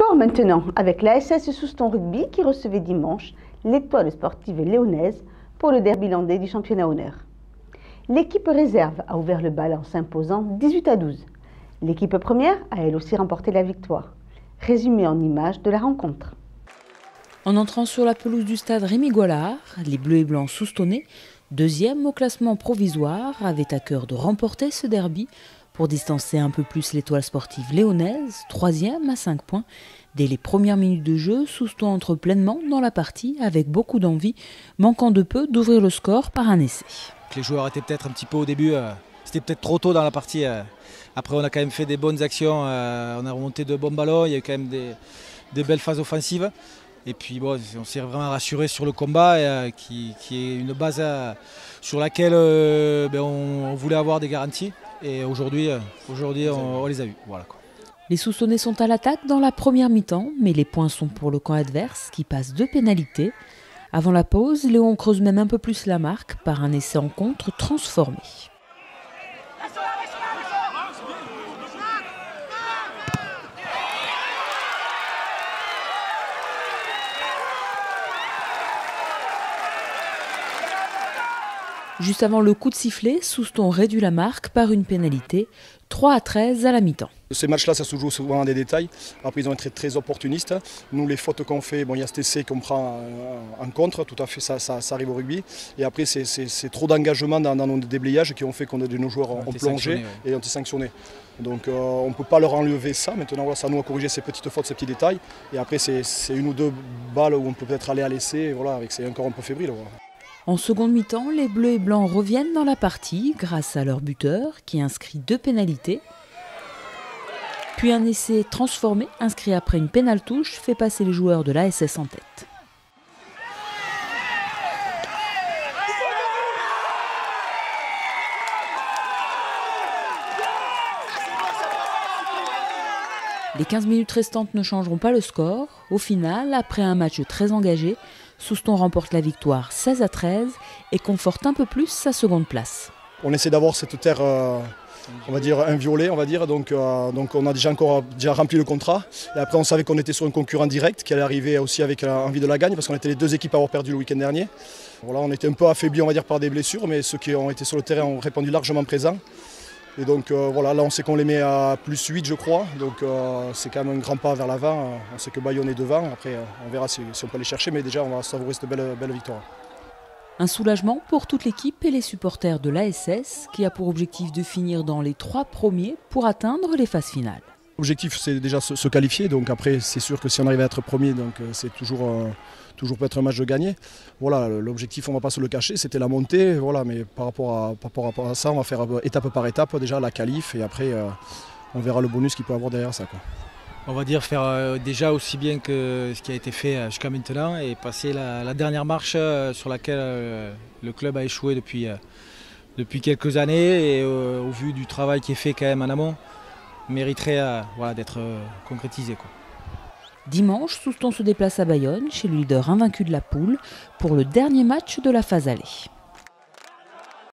Sport maintenant, avec l'ASS Souston Rugby qui recevait dimanche l'étoile sportive léonaise pour le derby landais du championnat honneur. L'équipe réserve a ouvert le bal en s'imposant 18-12. L'équipe première a elle aussi remporté la victoire. Résumé en images de la rencontre. En entrant sur la pelouse du stade Rémy-Goalard, les Bleus et Blancs soustonnais, deuxième au classement provisoire, avaient à cœur de remporter ce derby pour distancer un peu plus l'étoile sportive léonaise, troisième à 5 points. Dès les premières minutes de jeu, Souston entre pleinement dans la partie avec beaucoup d'envie, manquant de peu d'ouvrir le score par un essai. Les joueurs étaient peut-être un petit peu au début, c'était peut-être trop tôt dans la partie. Après on a quand même fait des bonnes actions, on a remonté de bons ballons, il y a eu quand même des belles phases offensives. Et puis bon, on s'est vraiment rassuré sur le combat qui est une base sur laquelle on voulait avoir des garanties. Et aujourd'hui on les a eues. Voilà, quoi. Les Soustonnais sont à l'attaque dans la première mi-temps, mais les points sont pour le camp adverse qui passe 2 pénalités. Avant la pause, Léon creuse même un peu plus la marque par un essai en contre transformé. Juste avant le coup de sifflet, Souston réduit la marque par une pénalité, 3-13 à la mi-temps. Ces matchs-là, ça se joue souvent dans des détails. Après, ils ont été très opportunistes. Nous, les fautes qu'on fait, il y a cet essai qu'on prend en contre, tout à fait, ça arrive au rugby. Et après, c'est trop d'engagement dans nos déblayages qui ont fait que nos joueurs ont plongé et ont été sanctionnés. Donc on ne peut pas leur enlever ça. Maintenant, voilà, ça nous a corrigé ces petites fautes, ces petits détails. Et après, c'est une ou deux balles où on peut peut-être aller à l'essai. Voilà, c'est encore un peu fébrile. Voilà. En seconde mi-temps, les Bleus et Blancs reviennent dans la partie grâce à leur buteur qui inscrit 2 pénalités. Puis un essai transformé, inscrit après une pénale touche, fait passer les joueurs de l'ASS en tête. Les 15 minutes restantes ne changeront pas le score. Au final, après un match très engagé, Souston remporte la victoire 16-13 et conforte un peu plus sa seconde place. On essaie d'avoir cette terre, on va dire, inviolée, on va dire. Donc on a déjà rempli le contrat. Et après, on savait qu'on était sur un concurrent direct qui allait arriver aussi avec envie de la gagne parce qu'on était les 2 équipes à avoir perdu le week-end dernier. Voilà, on était un peu affaiblis, on va dire, par des blessures, mais ceux qui ont été sur le terrain ont répondu largement présent. Et donc voilà, là on sait qu'on les met à plus 8 je crois, donc c'est quand même un grand pas vers l'avant. On sait que Bayonne est devant, après on verra si on peut les chercher, mais déjà on va savourer cette belle victoire. Un soulagement pour toute l'équipe et les supporters de l'ASS qui a pour objectif de finir dans les 3 premiers pour atteindre les phases finales. L'objectif c'est déjà se qualifier, donc après c'est sûr que si on arrive à être premier, donc c'est toujours peut-être un match de gagner. Voilà, l'objectif on ne va pas se le cacher, c'était la montée, voilà, mais par rapport à ça on va faire étape par étape déjà la qualif et après on verra le bonus qu'il peut avoir derrière ça, quoi. On va dire faire déjà aussi bien que ce qui a été fait jusqu'à maintenant et passer la dernière marche sur laquelle le club a échoué depuis quelques années et au vu du travail qui est fait quand même en amont, mériterait d'être concrétisé, quoi. Dimanche, Souston se déplace à Bayonne, chez le leader invaincu de la poule, pour le dernier match de la phase aller.